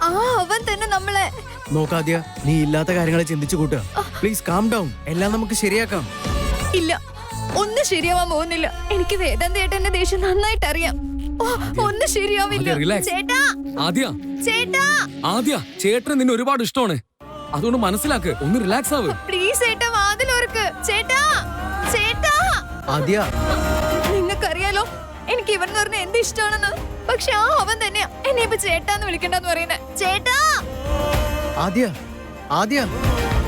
അവൻ തന്നെ നമ്മളെ നോക്കാദ്യ, നീ ഇല്ലാത്ത കാര്യങ്ങളെ ചിന്തിച്ചു കൂട്ടുക. Please calm down. എല്ലാം നമുക്ക് ശരിയാക്കാം. ഇല്ല, ഒന്നും ശരിയാവാൻ പോകുന്നില്ല. എനിക്ക് വേദാന്ത ചേട്ടന്റെ ദേഷ്യം നന്നായിട്ട് അറിയാം. ഒന്നും ശരിയാവില്ല. ചേട്ടാ, ആദ്യ ചേട്ടന് നിന്നെ ഒരുപാട് ഇഷ്ടമാണ്. അതുകൊണ്ട് മനസ്സിലാക്ക്, ഒന്ന് റിലാക്സ് ആവ്. പ്ലീസ് ചേട്ടാ, വാതിലോർക്ക്. ചേട്ടാ, ആദ്യ, നിങ്ങൾക്കറിയാലോ എനിക്ക് ഇവനെന്ന് പറഞ്ഞ എന്ത് ഇഷ്ടമാണെന്ന്. പക്ഷെ അവൻ തന്നെയാ എന്നെ ഇപ്പൊ ചേട്ടാന്ന് വിളിക്കണ്ടെന്ന് പറയുന്നത്. ചേട്ടാ,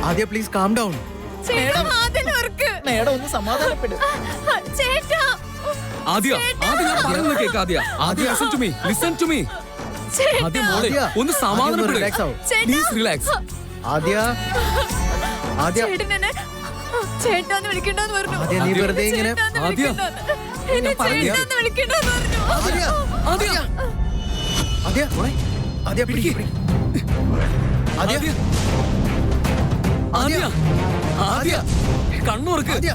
ആദ്യ പ്ലീസ് കാം ഡൗൺ. ചേട്ടാ, വാതിലോർക്ക്. ഒന്ന് സമാധാനപ്പെടും. ചേട്ടാ, ആദ്യ ഞാൻ പറയുന്നത് കേക്ക്. ആദ്യ listen to me, listen to me. ആദ്യ മോളെ ഒന്ന് സമാധാനപ്പെടും. Please relax. ചേട്ടാന്ന് വിളിക്കണ്ടെന്ന് പറഞ്ഞു. നീ വെറുതെ ഇങ്ങനെ എന്നെ ചേട്ടാന്ന് വിളിക്കണ്ടെന്ന് പറഞ്ഞു. കണ്ണുറക്ക്.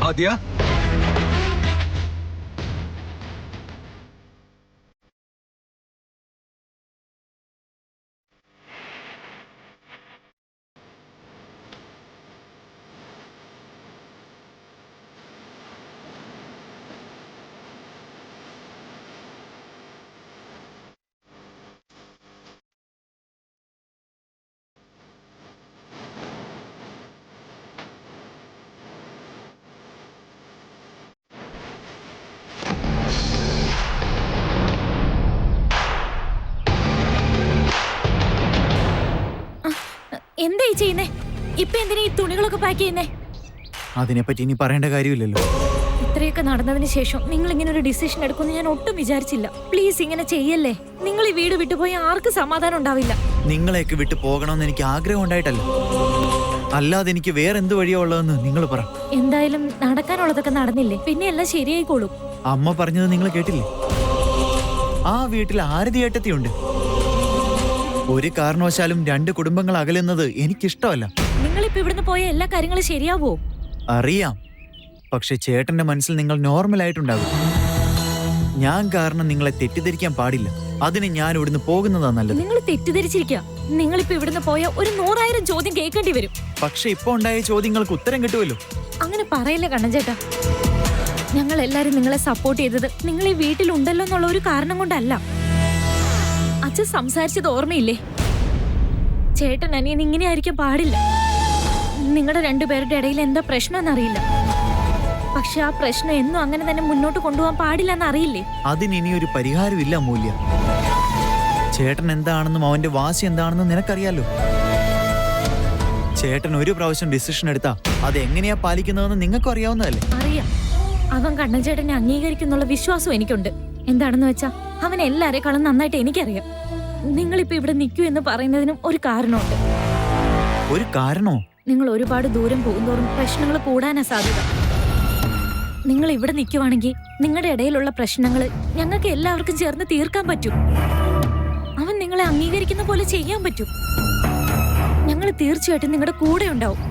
ആദ്യ, എന്തായി ചെയ്യുന്നേ? ഇപ്പൊ എന്തിനാ ഈ തുണികളൊക്കെ പാക്ക് ചെയ്യുന്നേ? അതിനെപ്പറ്റി ഇനി പറയേണ്ട കാര്യമില്ലല്ലോ. ഇത്രയൊക്കെ നടന്നതിന് ശേഷം നിങ്ങൾ ഇങ്ങനെ ഒരു ഡിസിഷൻ എടുക്കുമെന്ന് ഞാൻ ഒട്ടും വിചാരിച്ചില്ല. പ്ലീസ് ഇങ്ങനെ ചെയ്യല്ലേ. നിങ്ങൾ ഈ വീട് വിട്ടുപോയി ആർക്കും സമാധാനം ഉണ്ടാവില്ല. നിങ്ങളെയൊക്കെ വിട്ടു പോകണമെന്ന് എനിക്ക് ആഗ്രഹം ഉണ്ടായിട്ടല്ല, അല്ലാതെ എനിക്ക് വേറെ എന്ത് വഴിയാ ഉള്ളതെന്ന് നിങ്ങൾ പറ. എന്തായാലും നടക്കാനുള്ളതൊക്കെ നടന്നില്ലേ, പിന്നെ എല്ലാം ശരിയായിക്കോളും. അമ്മ പറഞ്ഞത് നിങ്ങൾ കേട്ടില്ലേ? ആ വീട്ടിൽ ആരതി ഏട്ടത്തിയുണ്ട്. ഒരു കാരണവശാലും രണ്ട് കുടുംബങ്ങൾ അകലുന്നത് എനിക്കിഷ്ടമല്ല. നിങ്ങളിപ്പോ ഇവിടുന്ന് പോയ എല്ലാ കാര്യങ്ങളും ശരിയാവോ? അറിയാം, പക്ഷെ ചേട്ടന്റെ മനസ്സിൽ നിങ്ങൾ നോർമൽ ആയിട്ടുണ്ടാകും. ഞാൻ കാരണം നിങ്ങളെ തെറ്റിദ്ധരിക്കാൻ പാടില്ല. അതിന് ഞാൻ ഇവിടുന്ന് പോകുന്നതാ നല്ലത്. നിങ്ങൾ തെറ്റിദ്ധരിച്ചിരിക്കുക. നിങ്ങളിപ്പോ ഇവിടുന്ന് പോയ ഒരു 100,000 ചോദ്യം കേൾക്കേണ്ടി വരും. പക്ഷെ ഇപ്പൊ ഉണ്ടായ ചോദ്യങ്ങൾക്ക് ഉത്തരം കിട്ടുമല്ലോ. അങ്ങനെ പറയില്ല കണ്ണൻ ചേട്ടാ. ഞങ്ങൾ എല്ലാരും നിങ്ങളെ സപ്പോർട്ട് ചെയ്തത് നിങ്ങൾ ഈ വീട്ടിലുണ്ടല്ലോ എന്നുള്ള ഒരു കാരണം കൊണ്ടല്ല. അച്ഛൻ സംസാരിച്ചത് ഓർമ്മയില്ലേ? ചേട്ടൻ അനിയൻ ഇങ്ങനെ ആയിരിക്കാൻ പാടില്ല. നിങ്ങളുടെ രണ്ടുപേരുടെ ഇടയിൽ എന്താ പ്രശ്നമെന്നറിയില്ല, പക്ഷെ ആ പ്രശ്നം എന്നും അങ്ങനെ തന്നെ മുന്നോട്ട് കൊണ്ടുപോകാൻ പാടില്ല എന്നറിയില്ലേ? അതിനി ഒരു പരിഹാരമില്ല മൂല്യ. ചേട്ടൻ എന്താണെന്നും അവന്റെ വാശി എന്താണെന്നും നിനക്കറിയാലോ. ചേട്ടൻ ഒരു പ്രാവശ്യം ഡിസിഷൻ എടുത്താ അത് എങ്ങനെയാ പാലിക്കുന്നതെന്ന് നിങ്ങൾക്കും അറിയാവുന്നതല്ലേ? അറിയാം. അവൻ കണ്ണൻ ചേട്ടനെ അംഗീകരിക്കുന്നുള്ള വിശ്വാസം എനിക്കുണ്ട്. എന്താണെന്ന് വെച്ചാ അവൻ എല്ലാരെക്കാളും നന്നായിട്ട് എനിക്കറിയാം. നിങ്ങളിപ്പോ ഇവിടെ നിൽക്കൂ എന്ന് പറയുന്നതിനും ഒരു കാരണമുണ്ട്. ഒരു കാരണോ? നിങ്ങൾ ഒരുപാട് ദൂരം പോകുന്തോറും പ്രശ്നങ്ങൾ കൂടാനാ സാധ്യത. നിങ്ങൾ ഇവിടെ നിൽക്കുവാണെങ്കിൽ നിങ്ങളുടെ ഇടയിലുള്ള പ്രശ്നങ്ങൾ ഞങ്ങൾക്ക് എല്ലാവർക്കും ചേർന്ന് തീർക്കാൻ പറ്റും. അവൻ നിങ്ങളെ അംഗീകരിക്കുന്ന പോലെ ചെയ്യാൻ പറ്റും. ഞങ്ങൾ തീർച്ചയായിട്ടും നിങ്ങളുടെ കൂടെ ഉണ്ടാവും.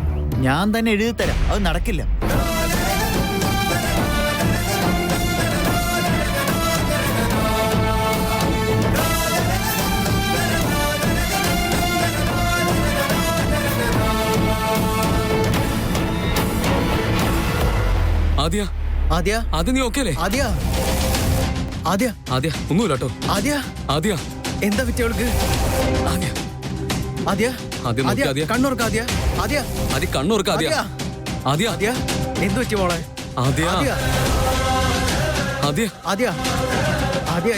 ഞാൻ തന്നെ എഴുതി തരാം. അത് നടക്കില്ല. ആദ്യ നീ ഓക്കെ അല്ലേ? ആദ്യ ഒന്നുമില്ല കേട്ടോ. ആദ്യ എന്താ പറ്റിയവൾക്ക്? കണ്ണൂർക്ക് കണ്ണൂർക്ക് എന്ത് പറ്റി മോളെ?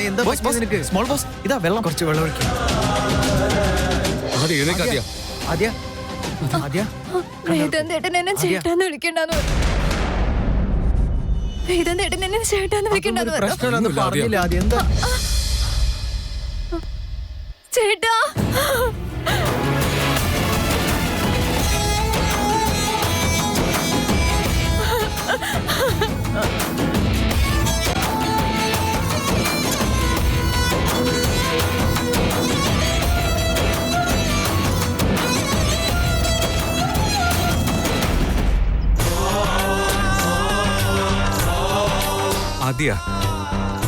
എന്താ നിനക്ക്? സ്മോൾ ബോസ്, ഇതാ വെള്ളം, കുറച്ച് വെള്ളം ഒഴിക്കും. വേദാന്തേട്ടൻ എന്നെ ചേട്ടാന്ന് വിളിക്കണ്ടെന്ന് പറഞ്ഞു. വേദാന്തേട്ടൻ എന്നെ ചേട്ടാന്ന് വിളിക്കണ്ടെന്ന് പറഞ്ഞു. പറഞ്ഞില്ല ആദ്യം. എന്താ ചേട്ടാ? ആദ്യ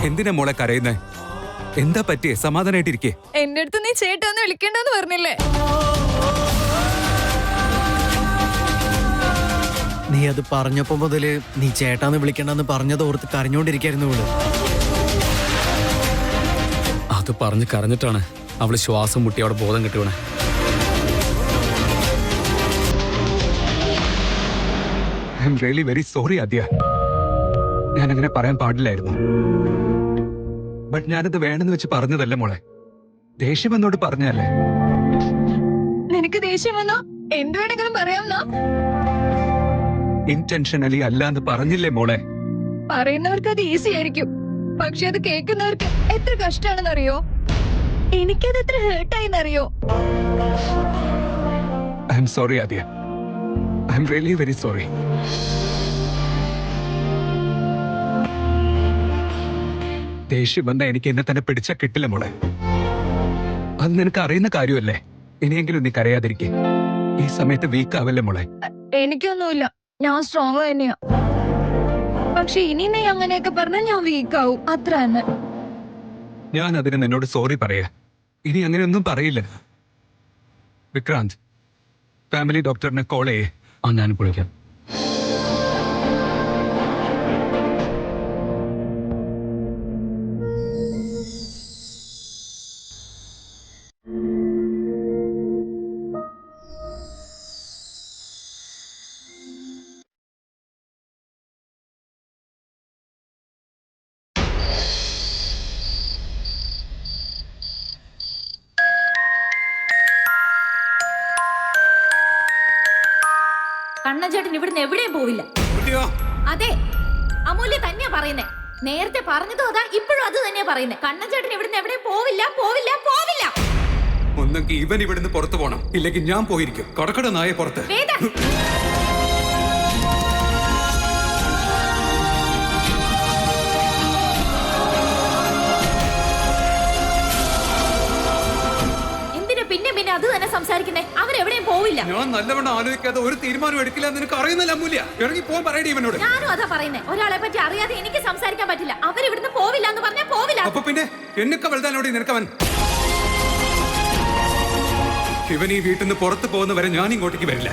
എന്തിനാ മോളെ കരയുന്നേ? എന്താ പറ്റിയേ? സമാധാനായിട്ടിരിക്കേ. എന്റെ അടുത്ത് നീ ചേട്ടാന്ന് വിളിക്കണ്ടെന്ന് പറഞ്ഞില്ലേ? നീ അത് പറഞ്ഞപ്പോ മുതല് നീ ചേട്ടാന്ന് വിളിക്കണ്ടെന്ന് പറഞ്ഞത് ഓർത്ത് കരഞ്ഞോണ്ടിരിക്കായിരുന്നു ഇവിടെ. അത് പറഞ്ഞ് കരഞ്ഞിട്ടാണ് അവള് ശ്വാസം മുട്ടി അവിടെ ബോധം കിട്ടുവണേ. I'm really very sorry Aadya. ഞാൻ അങ്ങനെ പറയാൻ പാടില്ലായിരുന്നു. ബട്ട് ഞാനത് വേണമെന്ന് വെച്ച് പറഞ്ഞതല്ല മോളെ. ദേഷ്യം എന്നോട് പറഞ്ഞല്ലേ. നിനക്ക് ദേഷ്യം വന്നോ? എന്ത് വേണമെങ്കിലും പറയാമെന്നാ? ഇന്റൻഷനലി അല്ല എന്ന് പറഞ്ഞില്ലേ മോളെ. പറയുന്നവർക്ക് അത് ഈസി ആയിരിക്കും, പക്ഷെ അത് കേൾക്കുന്നവർക്ക് എത്ര കഷ്ടാണെന്നറിയോ? എനിക്കത് എത്ര ഹേർട്ടായിന്നറിയോ? ഐ എം സോറി ആദ്യ. I M really very sorry. ദേഷ്യം വന്ന എനിക്ക് എന്നെ തന്നെ പിടിച്ചാ കിട്ടില്ല മോളെ. അത് നിനക്ക് അറിയുന്ന കാര്യമല്ലേ. ഇനിയെങ്കിലും നീ കരയാതിരിക്കെ. ഈ സമയത്ത് വീക്ക് ആവല്ലേ മോളെ. എനിക്കൊന്നുമില്ല, ഞാൻ സ്ട്രോങ് തന്നെയാ. പക്ഷെ ഇനി നീ അങ്ങനെയൊക്കെ പറഞ്ഞാൽ ഞാൻ വീക്കാവും, അത്ര തന്നെ. ഞാൻ അതിന് നിന്നോട് സോറി പറയാ. ഇനി അങ്ങനെയൊന്നും പറയില്ല. വിക്രാന്ത്, ഫാമിലി ഡോക്ടറിനെ കോൾ ചെയ്യേ. ഞാൻ വിളിക്കാം. കണ്ണഞ്ചേട്ടൻ ഇവിടുന്ന് എവിടെയും പോവില്ല. അതെ, അമൂല്യ തന്നെയാ പറയുന്നേ. നേരത്തെ പറഞ്ഞതും അതാ, ഇപ്പോഴും അത് തന്നെയാ പറയുന്നേ. കണ്ണഞ്ചേട്ടൻ ഇവിടുന്ന് എവിടെയും പോവില്ല, പോവില്ല, പോവില്ല. ഒന്നെങ്കിൽ ഇവൻ ഇവിടുന്ന് പുറത്തു പോണം, ഇല്ലെങ്കിൽ ഞാൻ പോയിരിക്കും. കടക്കട നായ പുറത്ത്. വേദ, എന്തിനാ പിന്നെ പിന്നെ അത് തന്നെ സംസാരിക്കുന്നേ? അവരെവിടെയും പോവില്ല. ഞാൻ നല്ലവണ്ണം ആലോചിക്കാതെ ഒരു തീരുമാനം എടുക്കില്ല. നിനക്ക് അറിയുന്നില്ല അമൂല്യ. ഇറങ്ങി പോകാൻ പറയടി ഇവനോട്. ഞാനും അതാ പറയുന്നേ. ഒരാളെ പറ്റി അറിയാതെ എനിക്ക് സംസാരിക്കാൻ പറ്റില്ല. അവരിവിടുന്ന് പോവില്ല എന്ന് പറഞ്ഞാൽ പോവില്ല. അപ്പൊ പിന്നെ എന്നൊക്കെ വലുതാനോടി നിനക്കവൻ. ഇവൻ ഈ വീട്ടിൽ നിന്ന് പുറത്തു പോകുന്നവരെ ഞാൻ ഇങ്ങോട്ടേക്ക് വരില്ല.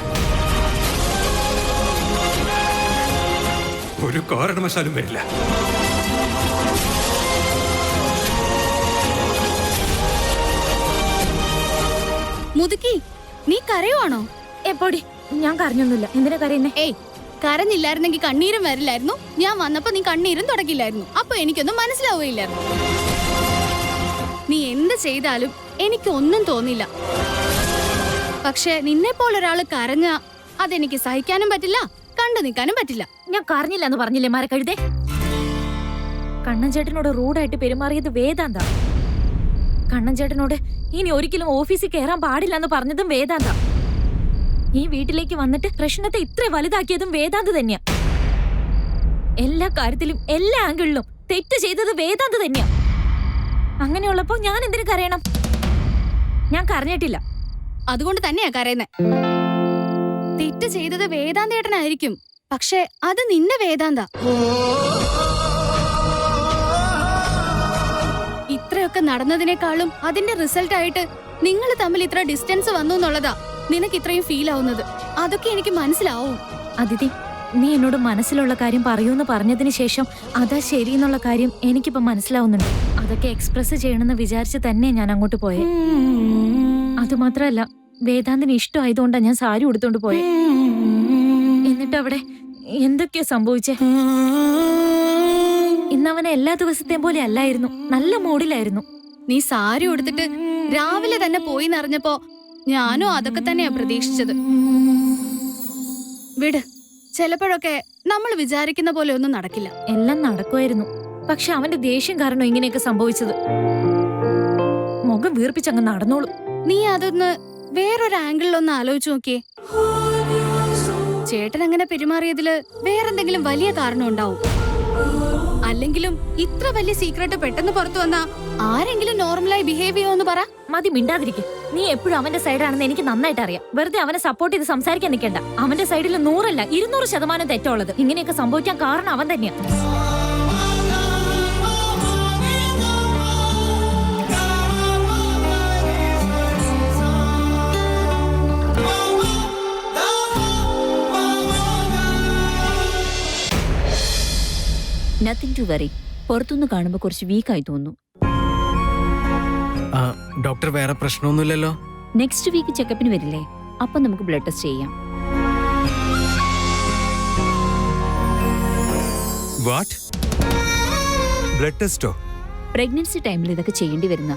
ഒരു കാരണവശാലും വരില്ല. മുതുക്കി, നീ കരയുവാണോ? എപ്പോടി? ഞാൻ കരഞ്ഞൊന്നുമില്ല. എന്തിനാ കരയുന്നേ? ഏയ്, കരഞ്ഞില്ലായിരുന്നെങ്കിൽ കണ്ണീരും വരില്ലായിരുന്നു. ഞാൻ വന്നപ്പോ നീ കണ്ണീരും തുടക്കില്ലായിരുന്നു. അപ്പൊ എനിക്കൊന്നും മനസ്സിലാവുകയില്ലായിരുന്നു. നീ എന്ത് ചെയ്താലും എനിക്കൊന്നും തോന്നില്ല. പക്ഷെ നിന്നെ പോലൊരാള് കരഞ്ഞ അതെനിക്ക് സഹിക്കാനും പറ്റില്ല, കണ്ടു നിൽക്കാനും പറ്റില്ല. ഞാൻ കരഞ്ഞില്ല എന്ന് പറഞ്ഞില്ലേ മരക്കഴുതേ? കണ്ണൻചേട്ടനോട് റൂഡായിട്ട് പെരുമാറിയത് വേദാന്ത. കണ്ണൻചേട്ടനോട് ഇനി ഒരിക്കലും ഓഫീസിൽ കയറാൻ പാടില്ല എന്ന് പറഞ്ഞതും വേദാന്ത. ഈ വീട്ടിലേക്ക് വന്നിട്ട് പ്രശ്നത്തെ ഇത്ര വലുതാക്കിയതും വേദാന്ത് തന്നെയാ. എല്ലാ കാര്യത്തിലും എല്ലാ ആംഗിളിലും തെറ്റ് ചെയ്തത് വേദാന്ത് തന്നെയാ. അങ്ങനെയുള്ളപ്പോ ഞാൻ എന്തിനു കരയണം? ഞാൻ കരഞ്ഞിട്ടില്ല. അതുകൊണ്ട് തന്നെയാ കരയുന്നേ. തെറ്റ് ചെയ്തത് വേദാന്തേട്ടനായിരിക്കും, പക്ഷെ അത് നിന്റെ വേദാന്ത. ഇത്രയൊക്കെ നടന്നതിനേക്കാളും അതിന്റെ റിസൾട്ട് ആയിട്ട് നിങ്ങൾ തമ്മിൽ ഇത്ര ഡിസ്റ്റൻസ് വന്നു എന്നുള്ളതാ നിനക്ക് ഇത്രയും ഫീൽ ആവുന്നത്. അതൊക്കെ എനിക്ക് മനസ്സിലാവും. അതിഥി, നീ എന്നോട് മനസ്സിലുള്ള കാര്യം പറയൂന്ന് പറഞ്ഞതിന് ശേഷം അതാ ശരി എന്നുള്ള കാര്യം എനിക്കിപ്പോ മനസ്സിലാവുന്നുണ്ട്. അതൊക്കെ എക്സ്പ്രസ് ചെയ്യണമെന്ന് വിചാരിച്ച് തന്നെ ഞാൻ അങ്ങോട്ട് പോയെ. അതുമാത്രല്ല, വേദാന്തിന് ഇഷ്ടമായതുകൊണ്ടാണ് ഞാൻ സാരി ഉടുത്തോണ്ട് പോയെ. എന്നിട്ട് അവിടെ എന്തൊക്കെയോ സംഭവിച്ചേ. ഇന്നവനെ എല്ലാ ദിവസത്തെയും പോലെ അല്ലായിരുന്നു, നല്ല മൂഡിലായിരുന്നു. നീ സാരി ഉടുത്തിട്ട് രാവിലെ തന്നെ പോയി എന്നറിഞ്ഞപ്പോ ഞാനും അതൊക്കെ തന്നെയാ പ്രതീക്ഷിച്ചത്. വിട്, ചിലപ്പോഴൊക്കെ നമ്മൾ വിചാരിക്കുന്ന പോലെ ഒന്നും നടക്കില്ല. എല്ലാം നടക്കുമായിരുന്നു, പക്ഷെ അവന്റെ ദേഷ്യം കാരണം ഇങ്ങനെയൊക്കെ സംഭവിച്ചത്. മുഖം വീർപ്പിച്ചങ്ങ് നടന്നോളൂ. നീ അതൊന്ന് വേറൊരു ആംഗിളിലൊന്ന് ആലോചിച്ചു നോക്കിയേ. ചേട്ടൻ അങ്ങനെ പെരുമാറിയതില് വേറെന്തെങ്കിലും വലിയ കാരണം ഉണ്ടാവും. അല്ലെങ്കിലും ഇത്ര വലിയ സീക്രട്ട് പെട്ടെന്ന് പുറത്തു വന്നാ ആരെങ്കിലും നോർമലായി ബിഹേവ് ചെയ്യുമെന്ന് പറ. മതി, മിണ്ടാതിരിക്കും. നീ എപ്പോഴും അവന്റെ സൈഡാണെന്ന് എനിക്ക് നന്നായിട്ട് അറിയാം. വെറുതെ അവനെ സപ്പോർട്ട് ചെയ്ത് സംസാരിക്കാൻ നിൽക്കണ്ട. അവന്റെ സൈഡിൽ 100 അല്ല 200% തെറ്റുള്ളത്. ഇങ്ങനെയൊക്കെ സംഭവിക്കാൻ കാരണം അവൻ തന്നെയാ. Nothing to worry. പുറത്തുനിന്ന് കാണുമ്പോൾ കുറച്ച് വീക്കായി തോന്നുന്നു. ഡോക്ടർ വേറെ പ്രശ്നമൊന്നുമില്ലല്ലോ? നെക്സ്റ്റ് വീക്ക് ചെക്കപ്പിന് വരില്ലേ? അപ്പം നമുക്ക് ബ്ലഡ് ടെസ്റ്റ് ചെയ്യാം. വാട്ട്? ബ്ലഡ് ടെസ്റ്റോ? പ്രഗ്നൻസി ടൈമിൽ ഇതൊക്കെ ചെയ്യേണ്ടി വരുന്ന.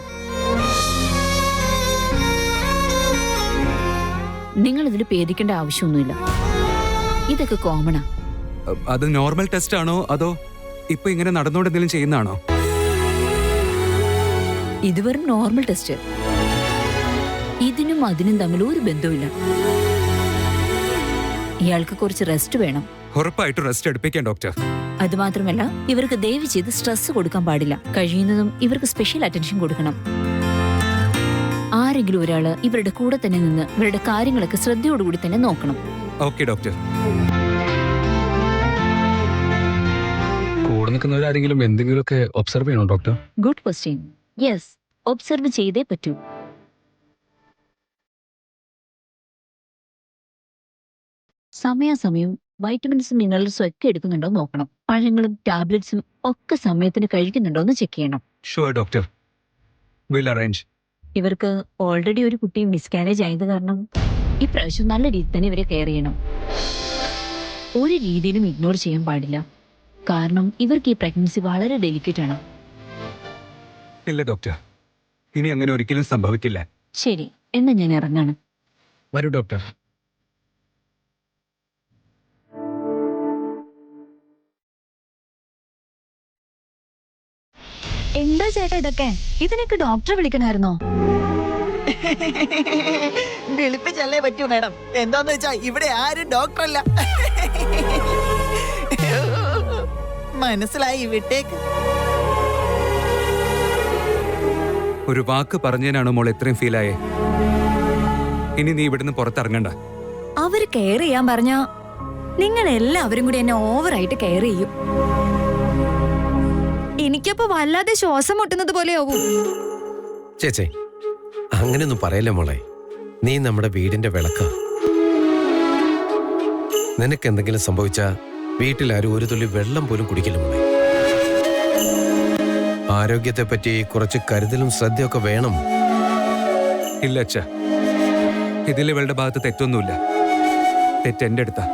നിങ്ങൾ ഇതിൽ പേടിക്കേണ്ട ആവശ്യമൊന്നുമില്ല. ഇതൊക്കെ കോമണാ. അത് നോർമൽ ടെസ്റ്റ് ആണോ അതോ ഇപ്പൊ ഇങ്ങനെ നടന്നുകൊണ്ട് എന്തെങ്കിലും ചെയ്യുന്നതാണോ? ഇത് വെറും നോർമൽ ടെസ്റ്റ്. ഇതിനും അതിനും തമ്മിൽ ഒരു ബന്ധവുമില്ല. ഇയാൾക്ക് കുറച്ച് റെസ്റ്റ് വേണം. ഉറപ്പായിട്ട് റെസ്റ്റ് എടുപ്പിക്കാം ഡോക്ടർ. അതുമാത്രമല്ല, ഇവർക്ക് ദയവ് ചെയ്ത് സ്ട്രെസ് കൊടുക്കാൻ പാടില്ല. കഴിയുന്നതും ഇവർക്ക് സ്പെഷ്യൽ അറ്റൻഷൻ കൊടുക്കണം. ആരെങ്കിലും ഒരാള് ഇവരുടെ കൂടെ തന്നെ നിന്ന് ഇവരുടെ കാര്യങ്ങളൊക്കെ ശ്രദ്ധയോടുകൂടി തന്നെ നോക്കണം. Okay doctor. കൂടെ നിൽക്കുന്നവരാരെങ്കിലും എന്തെങ്കിലുമൊക്കെ ഒബ്സർവ് ചെയ്യണോ doctor? Good question. Yes, observe ചെയ്തേ പറ്റൂ. സമയാസമയം വൈറ്റമിൻസും മിനറൽസും ഒക്കെ എടുക്കുന്നുണ്ടോ നോക്കണം. പഴങ്ങളും ടാബ്ലറ്റ്സും ഒക്കെ സമയത്തിന് കഴിക്കുന്നുണ്ടോ എന്ന് ചെക്ക് ചെയ്യണം. Sure doctor, will arrange. ഇവർക്ക് ഓൾറെഡി ഒരു കുട്ടി മിസ്കാരേജ് ആയത് കാരണം ഇപ്രാവശ്യം നല്ല രീതിയിൽ തന്നെ ഇവരെ കെയർ ചെയ്യണം. ഒരു രീതിയിലും ഇഗ്നോർ ചെയ്യാൻ പാടില്ല. കാരണം ഇവർക്ക് ഈ പ്രഗ്നൻസി വളരെ ഡെലിക്കേറ്റ് ആണ്. ഇല്ല ഡോക്ടർ, ഇനി അങ്ങനെ ഒരിക്കലും സംഭവിക്കില്ല. ശരി, എന്നാ ഞാൻ ഇറങ്ങാണ്. വരൂ ഡോക്ടർ. എന്താ ചേട്ടാ ഇതൊക്കെ? ഇതിനൊക്കെ ഡോക്ടറെ വിളിക്കണമായിരുന്നോ? വിളിപ്പിച്ചല്ലേ പറ്റൂ മാഡം. എന്താന്ന് വെച്ചാ ഇവിടെ ആരും ഡോക്ടറല്ല. മനസ്സിലായി, വിട്ടേക്ക്. ഒരു വാക്ക് പറഞ്ഞതിനാണോ മോൾ ഇത്രയും ഫീലായേ? ഇനി നീ ഇവിടുന്ന് പുറത്തിറങ്ങണ്ട. അവര് കെയർ ചെയ്യാൻ പറഞ്ഞാ നിങ്ങൾ എല്ലാവരും കൂടി എന്നെ ഓവറായിട്ട് കെയർ ചെയ്യും. എനിക്കപ്പോ വല്ലാതെ ശ്വാസം മുട്ടുന്നത് പോലെയാവും. ചേച്ചേ, അങ്ങനെയൊന്നും പറയല്ലേ മോളെ. നീ നമ്മുടെ വീടിന്റെ വിളക്ക. നിനക്ക് എന്തെങ്കിലും സംഭവിച്ചാ വീട്ടിലാരും ഒരു തുള്ളി വെള്ളം പോലും കുടിക്കില്ല മോളെ. ആരോഗ്യത്തെ പറ്റി കുറച്ച് കരുതലും ശ്രദ്ധയൊക്കെ വേണം. ഇല്ല അച്ഛ, ഇതിൽ ഇവളുടെ ഭാഗത്ത് തെറ്റൊന്നുമില്ല. തെറ്റ് എന്റെ അടുത്താ.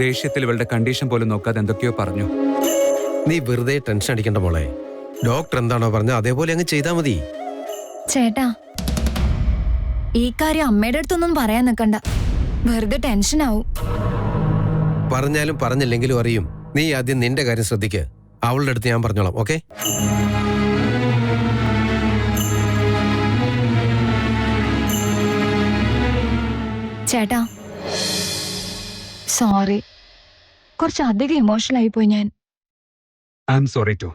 ദേഷ്യത്തിൽ ഇവളുടെ കണ്ടീഷൻ പോലും നോക്കാതെ എന്തൊക്കെയോ പറഞ്ഞു. നീ വെറുതെ ടെൻഷൻ അടിക്കണ്ട മോളെ. ഡോക്ടർ എന്താണോ പറഞ്ഞ അതേപോലെ അങ്ങ് ചെയ്താൽ മതി. ചേട്ടാ, ഈ കാര്യം അമ്മയുടെ അടുത്തൊന്നും പറയാൻ നിൽക്കണ്ട. വെറുതെ ടെൻഷൻ ആവും. പറഞ്ഞാലും പറഞ്ഞില്ലെങ്കിലും അറിയും. നീ ആദ്യം നിന്റെ കാര്യം ശ്രദ്ധിക്ക്. അവളുടെ അടുത്ത് ഞാൻ പറഞ്ഞോളാം. ഓക്കെ? ചേട്ടാ, സോറി. കുറച്ചധികം ഇമോഷണൽ ആയിപ്പോയി ഞാൻ. I am sorry too.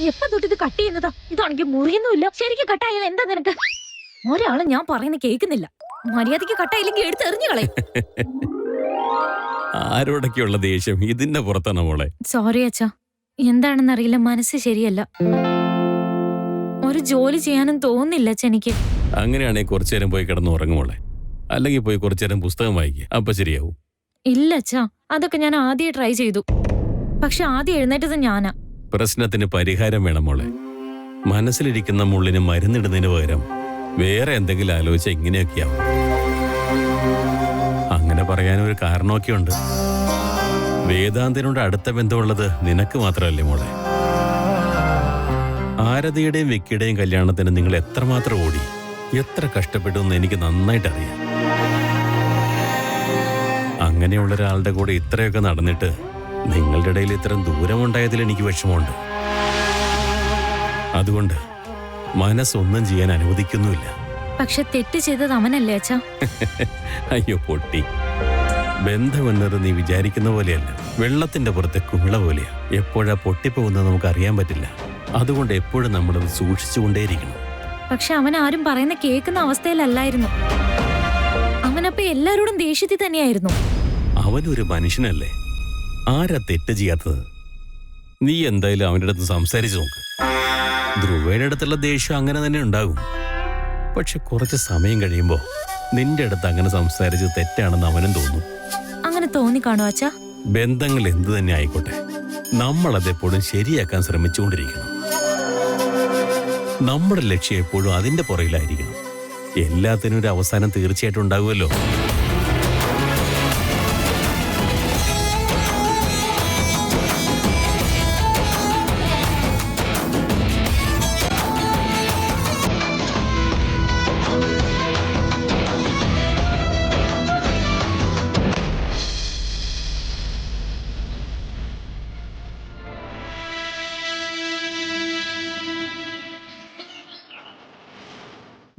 എപ്പ തൊട്ട് ഇത് കട്ട് ചെയ്യുന്നതാ? ഇതാണെങ്കിൽ മുറിയൊന്നുമില്ല. ശരിക്കും കട്ടായാൽ എന്താ നിനക്ക്? ഒരാള് ഞാൻ പറയുന്നത് കേൾക്കുന്നില്ല. മര്യാദക്ക് കട്ടായില്ലെങ്കിൽ എടുത്തെറിഞ്ഞു കളയും. ആരോടൊക്കെയുള്ള ദേഷ്യം ഇതിന്റെ പുറത്താണ് മോളെ. സോറി അച്ഛാ, എന്താണെന്നറിയില്ല, മനസ്സ് ശരിയല്ല. ഒരു ജോലി ചെയ്യാനും തോന്നുന്നില്ല അച്ഛ എനിക്ക്. അങ്ങനെയാണെങ്കിൽ കുറച്ചു നേരം പോയി കിടന്ന് ഉറങ്ങുമോളെ. അല്ലെങ്കിൽ പോയി കുറച്ചു നേരം പുസ്തകം വായിക്കുക. അപ്പൊ ശരിയാവും. ഇല്ല അച്ഛാ, അതൊക്കെ ഞാൻ ആദ്യം ട്രൈ ചെയ്തു. പക്ഷെ ആദ്യം എഴുന്നേറ്റത് ഞാനാ. പ്രശ്നത്തിന് പരിഹാരം വേണം മോളെ. മനസ്സിലിരിക്കുന്ന മുള്ളിന് മരുന്നിടുന്നതിന് പകരം വേറെ എന്തെങ്കിലും ആലോചിച്ച ഇങ്ങനെയൊക്കെയാവും. അങ്ങനെ പറയാനൊരു കാരണമൊക്കെ ഉണ്ട്. വേദാന്തിനോട് അടുത്ത ബന്ധമുള്ളത് നിനക്ക് മാത്രമല്ലേ മോളെ. ആരതിയുടെയും വിക്കിയുടെയും കല്യാണത്തിന് നിങ്ങൾ എത്രമാത്രം ഓടി, എത്ര കഷ്ടപ്പെട്ടു എന്ന് എനിക്ക് നന്നായിട്ട് അറിയാം. അങ്ങനെയുള്ള ഒരാളുടെ കൂടെ ഇത്രയൊക്കെ നടന്നിട്ട് നിങ്ങളുടെ ഇടയിൽ ഇത്രയും ദൂരമുണ്ടായതിൽ എനിക്ക് വിഷമമുണ്ട്. അതുകൊണ്ട് മനസ്സൊന്നും ചെയ്യാൻ അനുവദിക്കുന്നുമില്ല. പക്ഷെ തെറ്റ് ചെയ്തത് അവനല്ലേ അച്ഛാ? അയ്യോ പൊട്ടി, ബന്ധമെന്നത് നീ വിചാരിക്കുന്ന പോലെയല്ല. വെള്ളത്തിന്റെ പുറത്തെ കുമിള പോലെയാ. എപ്പോഴാ പൊട്ടിപ്പോകുന്നത് നമുക്ക് അറിയാൻ പറ്റില്ല. അതുകൊണ്ട് എപ്പോഴും നമ്മളത് സൂക്ഷിച്ചുകൊണ്ടേയിരിക്കണം. പക്ഷെ അവൻ ആരും പറയുന്ന കേൾക്കുന്ന അവസ്ഥയിലല്ലായിരുന്നു. അവനപ്പോ എല്ലാരോടും ദേഷ്യത്തിൽ തന്നെയായിരുന്നു. അവനൊരു മനുഷ്യനല്ലേ, ആരാ തെറ്റ് ചെയ്യാത്തത്? നീ എന്തായാലും അവൻ്റെ അടുത്ത് സംസാരിച്ചു നോക്ക്. ധ്രുവയുടെ അടുത്തുള്ള ദേഷ്യം അങ്ങനെ തന്നെ ഉണ്ടാകും. പക്ഷെ കുറച്ച് സമയം കഴിയുമ്പോൾ നിന്റെ അടുത്ത് അങ്ങനെ സംസാരിച്ചത് തെറ്റാണെന്ന് അവനും തോന്നും. അങ്ങനെ തോന്നിക്കാണോ അച്ഛാ? ബന്ധങ്ങൾ എന്തു തന്നെ ആയിക്കോട്ടെ, നമ്മളതെപ്പോഴും ശരിയാക്കാൻ ശ്രമിച്ചുകൊണ്ടിരിക്കണം. നമ്മുടെ ലക്ഷ്യം എപ്പോഴും അതിന്റെ പുറകിലായിരിക്കണം. എല്ലാത്തിനും ഒരു അവസാനം തീർച്ചയായിട്ടും ഉണ്ടാകുമല്ലോ.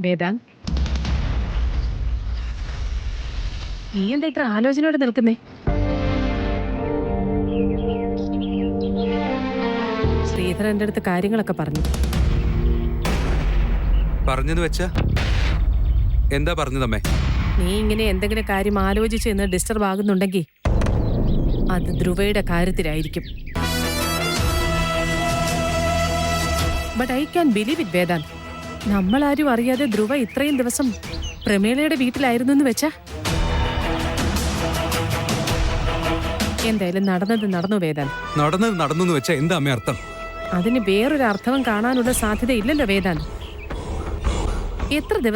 വേദാന്ത്, നീ എന്താ ഇത്ര ആലോചനയോടെ നിൽക്കുന്നേ? ശ്രീധരൻ എൻ്റെ അടുത്ത് കാര്യങ്ങളൊക്കെ പറഞ്ഞു. പറഞ്ഞെന്ന് വെച്ചാ എന്താ പറഞ്ഞതമ്മേ? നീ ഇങ്ങനെ എന്തെങ്കിലും കാര്യം ആലോചിച്ച് എന്ന് ഡിസ്റ്റർബ് ആകുന്നുണ്ടെങ്കിൽ അത് ധ്രുവയുടെ കാര്യത്തിലായിരിക്കും. But I can believe it Vedant. നമ്മളാരും അറിയാതെ ധ്രുവ ഇത്രയും ദിവസം പ്രമേളയുടെ വീട്ടിലായിരുന്നു എന്ന് വെച്ചാ എന്തായാലും നടന്നത് നടന്നു വേദാന്ത്. നടന്നു വെച്ചാ എന്താ അമ്മ അർത്ഥം? അതിന് വേറൊരു അർത്ഥവും കാണാനുള്ള സാധ്യത ഇല്ലല്ലോ വേദാന്ത്. എത്ര ദിവസം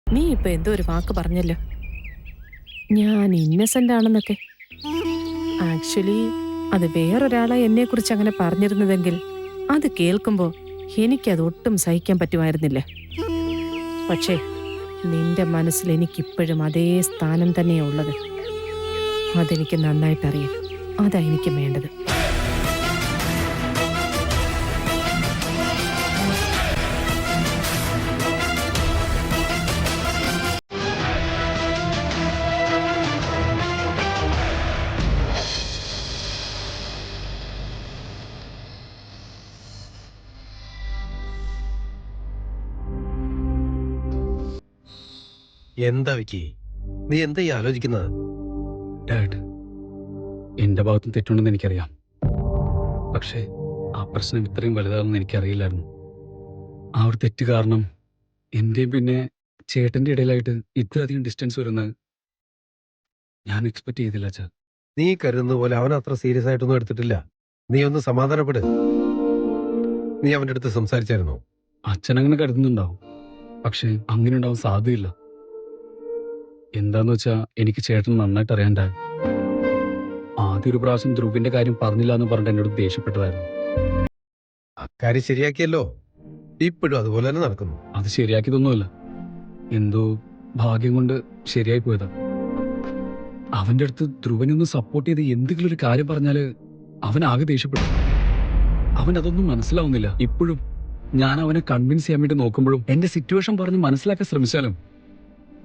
നീ ഇപ്പൊ എന്തോ ഒരു വാക്ക് പറഞ്ഞല്ലോ, ഞാൻ ഇന്നസെന്റ് ആണെന്നൊക്കെ. ആക്ച്വലി അത് വേറൊരാളെ എന്നെ കുറിച്ച് അങ്ങനെ പറഞ്ഞിരുന്നതെങ്കിൽ അത് കേൾക്കുമ്പോ എനിക്കത് ഒട്ടും സഹിക്കാൻ പറ്റുമായിരുന്നില്ല. പക്ഷേ നിന്റെ മനസ്സിൽ എനിക്കിപ്പോഴും അതേ സ്ഥാനം തന്നെയാ ഉള്ളത്. അതെനിക്ക് നന്നായിട്ടറിയാം. അതാ എനിക്ക് വേണ്ടത്. എന്താ വിക്കി, നീ എന്താ ഈ ആലോചിക്കുന്നത്? ഡാഡ്, എന്റെ ഭാഗത്തും തെറ്റുണ്ടെന്ന് എനിക്കറിയാം. പക്ഷേ ആ പ്രശ്നം ഇത്രയും വലുതാണെന്ന് എനിക്കറിയില്ലായിരുന്നു. ആ ഒരു തെറ്റ് കാരണം എന്റെയും പിന്നെ ചേട്ടന്റെ ഇടയിലായിട്ട് ഇത്രയധികം ഡിസ്റ്റൻസ് വരുന്നത് ഞാൻ എക്സ്പെക്ട് ചെയ്തില്ല അച്ഛാ. നീ കരുതുന്ന പോലെ അവൻ അത്ര സീരിയസ് ആയിട്ടൊന്നും എടുത്തിട്ടില്ല. നീ ഒന്ന് സമാധാനപ്പെട്. നീ അവന്റെ അടുത്ത് സംസാരിച്ചായിരുന്നോ? അച്ഛൻ അങ്ങനെ കരുതുന്നുണ്ടാവും, പക്ഷെ അങ്ങനെ ഉണ്ടാവാൻ സാധ്യതയില്ല. എന്താന്ന് വെച്ചാ എനിക്ക് ചേട്ടൻ നന്നായിട്ട് അറിയാണ്ടാ. ആദ്യ ഒരു പ്രാവശ്യം ധ്രുവിന്റെ കാര്യം പറഞ്ഞില്ല എന്ന് പറഞ്ഞിട്ട് എന്നോട് ദേഷ്യപ്പെട്ടതായിരുന്നു. അക്കാര്യം ശരിയാക്കിയല്ലോ, ഇപ്പോഴും അതുപോലെ തന്നെ നടക്കുന്നു. അത് ശരിയാക്കിയതൊന്നുമല്ല, എന്തോ ഭാഗ്യം കൊണ്ട് ശരിയായി പോയതാ. അവന്റെ അടുത്ത് ധ്രുവനൊന്ന് സപ്പോർട്ട് ചെയ്ത് എന്തെങ്കിലും ഒരു കാര്യം പറഞ്ഞാല് അവൻ ആകെ ദേഷ്യപ്പെടും. അവൻ അതൊന്നും മനസ്സിലാവുന്നില്ല. ഇപ്പോഴും ഞാൻ അവനെ കൺവിൻസ് ചെയ്യാൻ വേണ്ടി നോക്കുമ്പോഴും എന്റെ സിറ്റുവേഷൻ പറഞ്ഞ് മനസ്സിലാക്കാൻ ശ്രമിച്ചാലും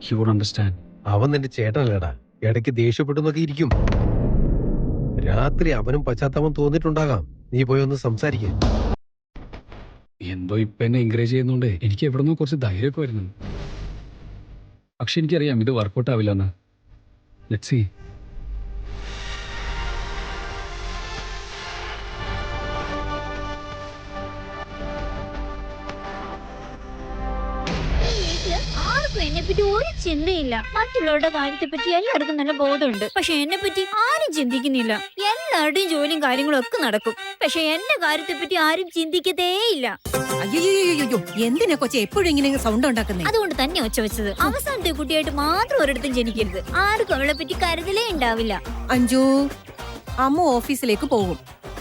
ഹി വുഡ് അണ്ടർസ്റ്റാൻഡ്. അവൻ നിന്റെ ചേട്ടനല്ലേടാ, ഇടയ്ക്ക് ദേഷ്യപ്പെട്ടു ഇരിക്കും. രാത്രി അവനും പശ്ചാത്താപം തോന്നിയിട്ടുണ്ടാകാം. നീ പോയി ഒന്ന് സംസാരിക്കേ. എന്തോ ഇപ്പൊ എന്നെ എൻകറേജ് ചെയ്യുന്നോണ്ട് എനിക്ക് എവിടുന്നോ കുറച്ച് ധൈര്യമൊക്കെ വരുന്നുണ്ട്. പക്ഷെ എനിക്കറിയാം ഇത് വർക്കൗട്ട് ആവില്ലെന്ന്. Let's see. ആർക്കും എന്നെ പറ്റി ഒരു ചിന്തയില്ല. മറ്റുള്ളവരുടെ കാര്യത്തെ പറ്റി എല്ലാവർക്കും നല്ല ബോധമുണ്ട്. പക്ഷെ എന്നെ പറ്റി ആരും ചിന്തിക്കുന്നില്ല. എല്ലാവരുടെയും ജോലിയും കാര്യങ്ങളും ഒക്കെ നടക്കും. പക്ഷെ എന്റെ കാര്യത്തെ പറ്റി ആരും ചിന്തിക്കതേയില്ല. അയ്യോ, എന്തിനാ കൊച്ചെ എപ്പോഴും ഇങ്ങനെ സൗണ്ട് ഉണ്ടാക്കുന്നേ? അതുകൊണ്ട് തന്നെ ഒച്ച വെച്ചത്. അവസാനത്തെ കുട്ടിയായിട്ട് മാത്രം ഒരിടത്തും ജനിക്കരുത്. ആർക്കും അവളെ പറ്റി കരുതലേ ഉണ്ടാവില്ല. അഞ്ജു, അമ്മ ഓഫീസിലേക്ക് പോകും.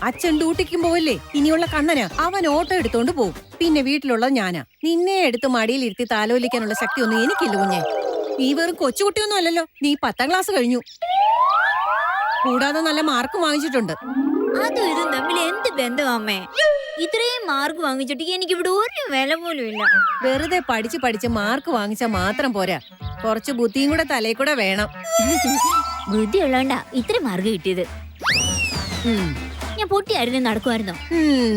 അച്ഛൻ ഡ്യൂട്ടിക്കും പോവല്ലേ. ഇനിയുള്ള കണ്ണനാ. അവൻ ഓട്ടോ എടുത്തോണ്ട് പോകും. പിന്നെ വീട്ടിലുള്ള ഞാനാ. നിന്നെ എടുത്ത് മടിയിലിരുത്തി താലോലിക്കാനുള്ള ശക്തി ഒന്നും എനിക്കില്ല കുഞ്ഞെ. നീ വെറും കൊച്ചുകുട്ടിയൊന്നും അല്ലല്ലോ. നീ 10ാം ക്ലാസ് കഴിഞ്ഞു. കൂടാതെ നല്ല മാർക്ക് വാങ്ങിച്ചിട്ടുണ്ട്. അതും ഇതും തമ്മിൽ എന്ത് ബന്ധം അമ്മേ? ഇത്രയും മാർക്ക് വാങ്ങിച്ചിട്ട് എനിക്ക് ഇവിടെ ഒരു വില പോലും ഇല്ല. വെറുതെ പഠിച്ച് മാർക്ക് വാങ്ങിച്ചാൽ മാത്രം പോരാ. കുറച്ച് ബുദ്ധിയും കൂടെ തലയിൽ കൂടെ വേണം. ബുദ്ധി ഉള്ളോണ്ടാ ഇത്ര മാർക്ക് കിട്ടിയത്. ഞാൻ പൊട്ടിയായിരുന്നു നടക്കുമായിരുന്നോ?